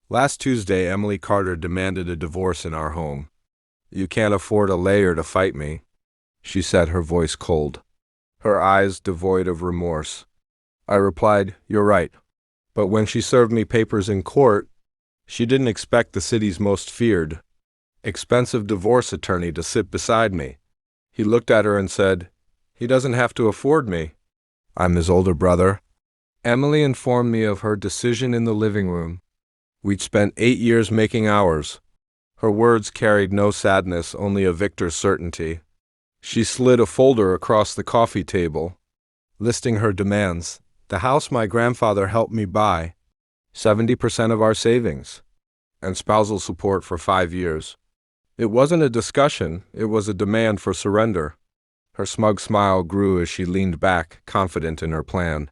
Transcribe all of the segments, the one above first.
Last Tuesday, Emily Carter demanded a divorce in our home. "You can't afford a lawyer to fight me," she said, her voice cold, her eyes devoid of remorse. I replied, "You're right." But when she served me papers in court, she didn't expect the city's most feared, expensive divorce attorney to sit beside me. He looked at her and said, "He doesn't have to afford me. I'm his older brother." Emily informed me of her decision in the living room. We'd spent 8 years making ours. Her words carried no sadness, only a victor's certainty. She slid a folder across the coffee table, listing her demands. The house my grandfather helped me buy, 70% of our savings, and spousal support for 5 years. It wasn't a discussion, it was a demand for surrender. Her smug smile grew as she leaned back, confident in her plan.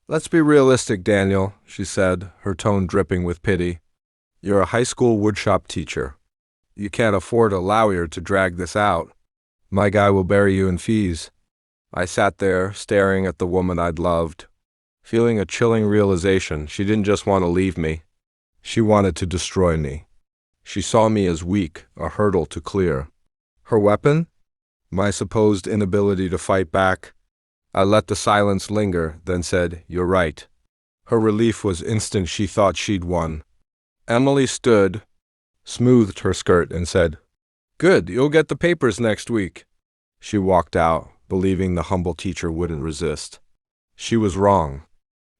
"Let's be realistic, Daniel," she said, her tone dripping with pity. "You're a high school woodshop teacher. You can't afford a lawyer to drag this out. My guy will bury you in fees." I sat there, staring at the woman I'd loved, feeling a chilling realization. She didn't just want to leave me. She wanted to destroy me. She saw me as weak, a hurdle to clear. Her weapon? My supposed inability to fight back. I let the silence linger, then said, "You're right." Her relief was instant. She thought she'd won. Emily stood, smoothed her skirt, and said, "Good, you'll get the papers next week." She walked out, believing the humble teacher wouldn't resist. She was wrong.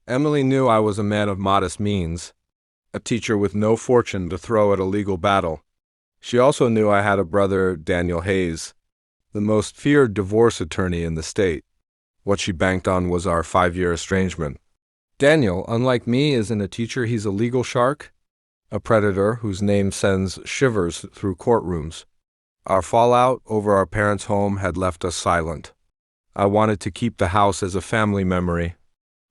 Emily knew I was a man of modest means, a teacher with no fortune to throw at a legal battle. She also knew I had a brother, Daniel Hayes, the most feared divorce attorney in the state. What she banked on was our 5-year estrangement. Daniel, unlike me, isn't a teacher. He's a legal shark, a predator whose name sends shivers through courtrooms. Our fallout over our parents' home had left us silent. I wanted to keep the house as a family memory.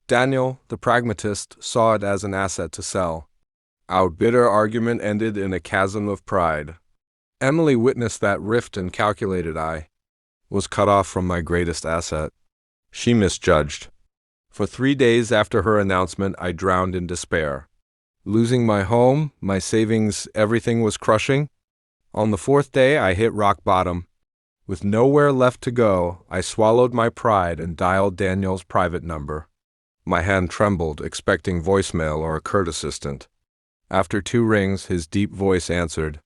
Daniel, the pragmatist, saw it as an asset to sell. Our bitter argument ended in a chasm of pride. Emily witnessed that rift and calculated I was cut off from my greatest asset. She misjudged. For 3 days after her announcement, I drowned in despair. Losing my home, my savings, everything was crushing. On the 4th day, I hit rock bottom. With nowhere left to go, I swallowed my pride and dialed Daniel's private number. My hand trembled, expecting voicemail or a curt assistant. After 2 rings, his deep voice answered.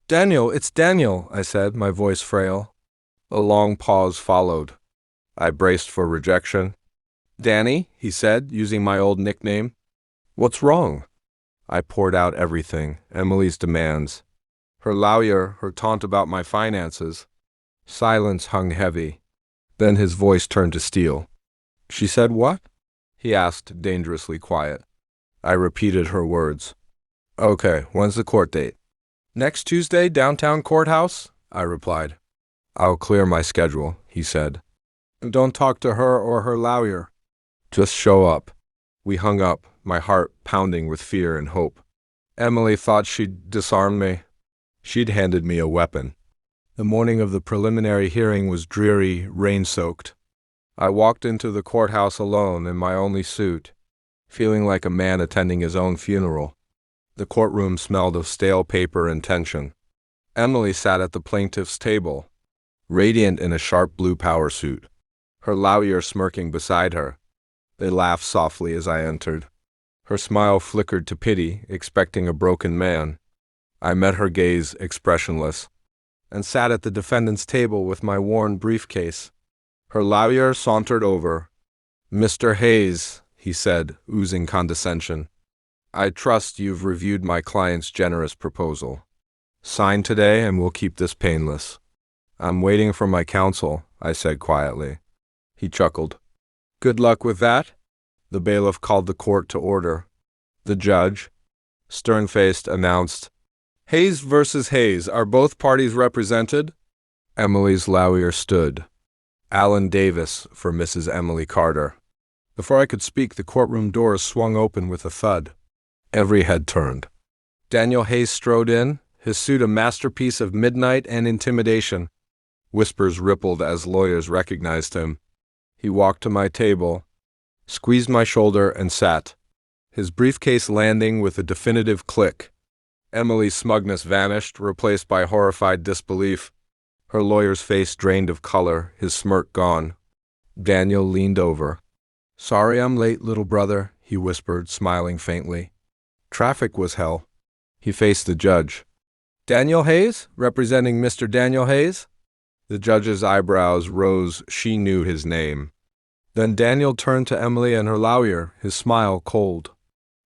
"Daniel, it's Daniel," I said, my voice frail. A long pause followed. I braced for rejection. "Danny," he said, using my old nickname. "What's wrong?" I poured out everything, Emily's demands, her lawyer, her taunt about my finances. Silence hung heavy. Then his voice turned to steel. "She said what?" he asked, dangerously quiet. I repeated her words. "Okay, when's the court date?" "Next Tuesday, downtown courthouse," I replied. "I'll clear my schedule," he said. "Don't talk to her or her lawyer. Just show up." We hung up, my heart pounding with fear and hope. Emily thought she'd disarmed me. She'd handed me a weapon. The morning of the preliminary hearing was dreary, rain-soaked. I walked into the courthouse alone in my only suit, feeling like a man attending his own funeral. The courtroom smelled of stale paper and tension. Emily sat at the plaintiff's table, radiant in a sharp blue power suit, her lawyer smirking beside her. They laughed softly as I entered. Her smile flickered to pity, expecting a broken man. I met her gaze expressionless, and sat at the defendant's table with my worn briefcase. Her lawyer sauntered over. "Mr. Hayes," he said, oozing condescension, "I trust you've reviewed my client's generous proposal. Sign today and we'll keep this painless." "I'm waiting for my counsel," I said quietly. He chuckled. "Good luck with that." The bailiff called the court to order. The judge, stern-faced, announced, "Hayes versus Hayes. Are both parties represented?" Emily's lawyer stood. Alan Davis for Mrs. Emily Carter. Before I could speak, the courtroom doors swung open with a thud. Every head turned. Daniel Hayes strode in, his suit a masterpiece of midnight and intimidation. Whispers rippled as lawyers recognized him. He walked to my table, squeezed my shoulder, and sat. his briefcase landing with a definitive click. Emily's smugness vanished, replaced by horrified disbelief. Her lawyer's face drained of color, his smirk gone. Daniel leaned over. "Sorry I'm late, little brother," he whispered, smiling faintly. "Traffic was hell." He faced the judge. "Daniel Hayes, representing Mr. Daniel Hayes?" The judge's eyebrows rose. She knew his name. Then Daniel turned to Emily and her lawyer, his smile cold.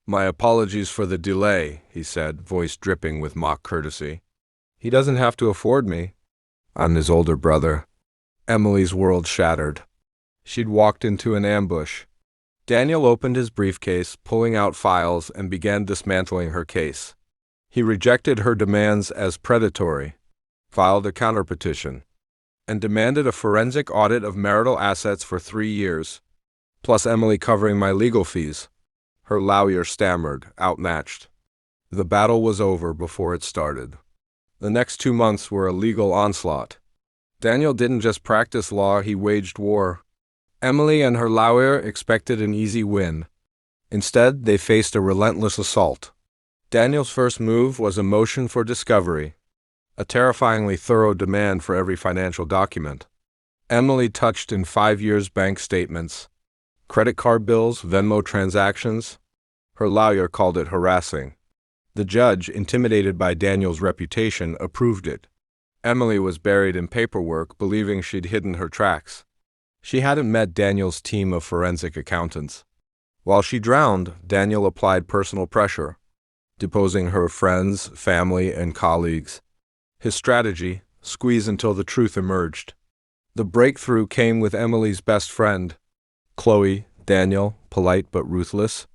"My apologies for the delay," he said, voice dripping with mock courtesy. "He doesn't have to afford me. I'm his older brother." Emily's world shattered. She'd walked into an ambush. Daniel opened his briefcase, pulling out files, and began dismantling her case. He rejected her demands as predatory, filed a counterpetition, and demanded a forensic audit of marital assets for 3 years, plus Emily covering my legal fees. Her lawyer stammered, outmatched. The battle was over before it started. The next 2 months were a legal onslaught. Daniel didn't just practice law, he waged war. Emily and her lawyer expected an easy win. Instead, they faced a relentless assault. Daniel's first move was a motion for discovery, a terrifyingly thorough demand for every financial document. Emily touched in 5 years' bank statements, credit card bills, Venmo transactions. Her lawyer called it harassing. The judge, intimidated by Daniel's reputation, approved it. Emily was buried in paperwork, believing she'd hidden her tracks. She hadn't met Daniel's team of forensic accountants. While she drowned, Daniel applied personal pressure, deposing her friends, family, and colleagues. His strategy: squeeze until the truth emerged. The breakthrough came with Emily's best friend. Chloe, Daniel, polite but ruthless,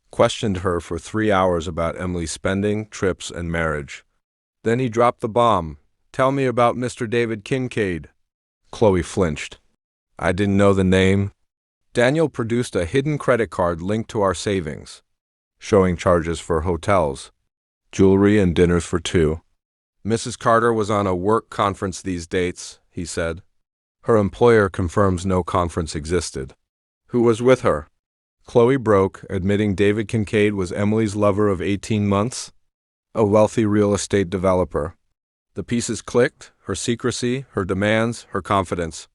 questioned her for 3 hours about Emily's spending, trips, and marriage. Then he dropped the bomb. "Tell me about Mr. David Kincaid." Chloe flinched. "I didn't know the name." Daniel produced a hidden credit card linked to our savings, showing charges for hotels, jewelry, and dinners for 2. "Mrs. Carter was on a work conference these dates," he said. "Her employer confirms no conference existed." "Who was with her?" Chloe broke, admitting David Kincaid was Emily's lover of 18 months, a wealthy real estate developer. The pieces clicked: her secrecy, her demands, her confidence.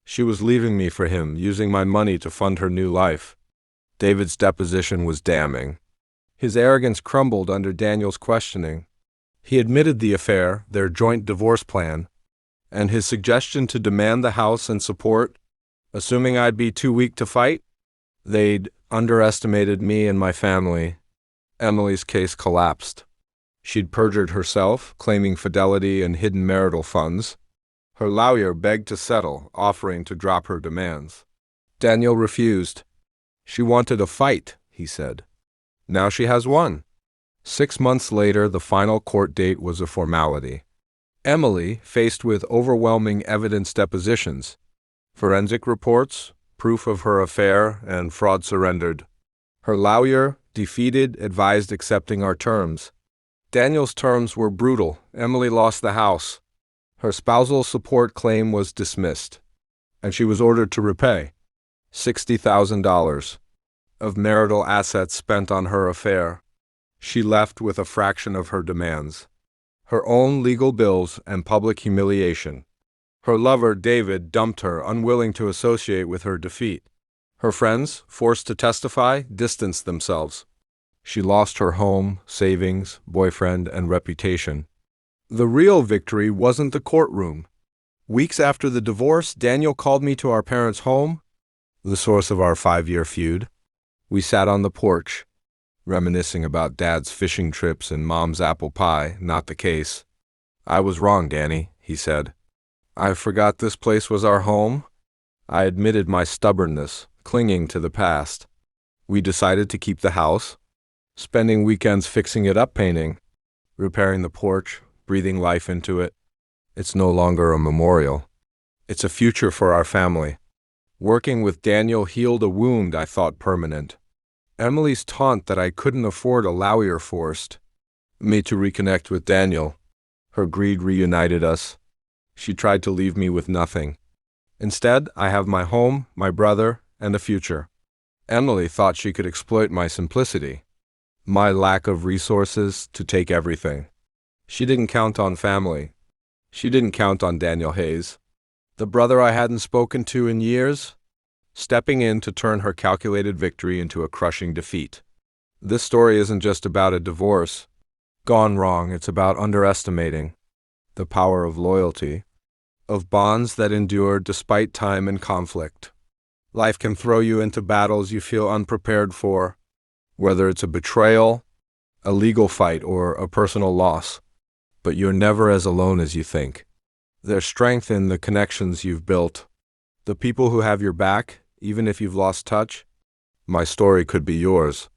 She was leaving me for him, using my money to fund her new life. David's deposition was damning. His arrogance crumbled under Daniel's questioning. He admitted the affair, their joint divorce plan, and his suggestion to demand the house and support, assuming I'd be too weak to fight. They'd underestimated me and my family. Emily's case collapsed. She'd perjured herself, claiming fidelity and hidden marital funds. Her lawyer begged to settle, offering to drop her demands. Daniel refused. "She wanted a fight," he said. "Now she has one." 6 months later, the final court date was a formality. Emily, faced with overwhelming evidence depositions, forensic reports, proof of her affair, and fraud, surrendered. Her lawyer, defeated, advised accepting our terms. Daniel's terms were brutal. Emily lost the house. Her spousal support claim was dismissed, and she was ordered to repay $60,000 of marital assets spent on her affair. She left with a fraction of her demands, her own legal bills and public humiliation. Her lover, David, dumped her, unwilling to associate with her defeat. Her friends, forced to testify, distanced themselves. She lost her home, savings, boyfriend, and reputation. The real victory wasn't the courtroom. Weeks after the divorce, Daniel called me to our parents' home, the source of our 5-year feud. We sat on the porch, reminiscing about Dad's fishing trips and Mom's apple pie. Not the case. "I was wrong, Danny," he said. "I forgot this place was our home." I admitted my stubbornness, clinging to the past. We decided to keep the house, spending weekends fixing it up, painting, repairing the porch, breathing life into it. It's no longer a memorial. It's a future for our family. Working with Daniel healed a wound I thought permanent. Emily's taunt that I couldn't afford a lawyer forced me to reconnect with Daniel. Her greed reunited us. She tried to leave me with nothing. Instead, I have my home, my brother, and a future. Emily thought she could exploit my simplicity, my lack of resources to take everything. She didn't count on family. She didn't count on Daniel Hayes, the brother I hadn't spoken to in years, stepping in to turn her calculated victory into a crushing defeat. This story isn't just about a divorce gone wrong, it's about underestimating the power of loyalty, of bonds that endure despite time and conflict. Life can throw you into battles you feel unprepared for, whether it's a betrayal, a legal fight, or a personal loss. But you're never as alone as you think. There's strength in the connections you've built, the people who have your back, even if you've lost touch. My story could be yours.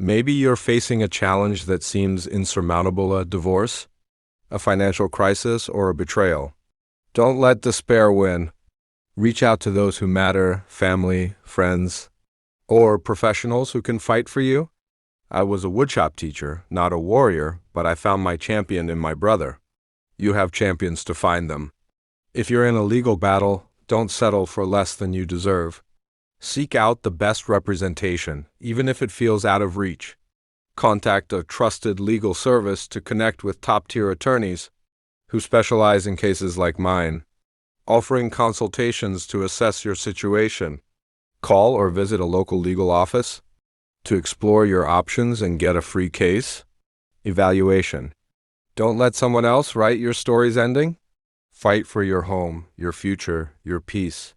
Maybe you're facing a challenge that seems insurmountable, a divorce, a financial crisis, or a betrayal. Don't let despair win. Reach out to those who matter, family, friends, or professionals who can fight for you. I was a woodshop teacher, not a warrior, but I found my champion in my brother. You have champions to find them. If you're in a legal battle, don't settle for less than you deserve. Seek out the best representation, even if it feels out of reach. Contact a trusted legal service to connect with top-tier attorneys who specialize in cases like mine, offering consultations to assess your situation. Call or visit a local legal office to explore your options and get a free case evaluation. Don't let someone else write your story's ending. Fight for your home, your future, your peace.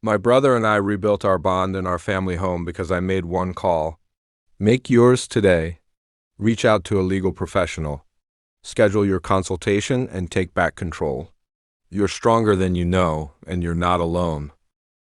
My brother and I rebuilt our bond in our family home because I made one call. Make yours today. Reach out to a legal professional. Schedule your consultation and take back control. You're stronger than you know, and you're not alone.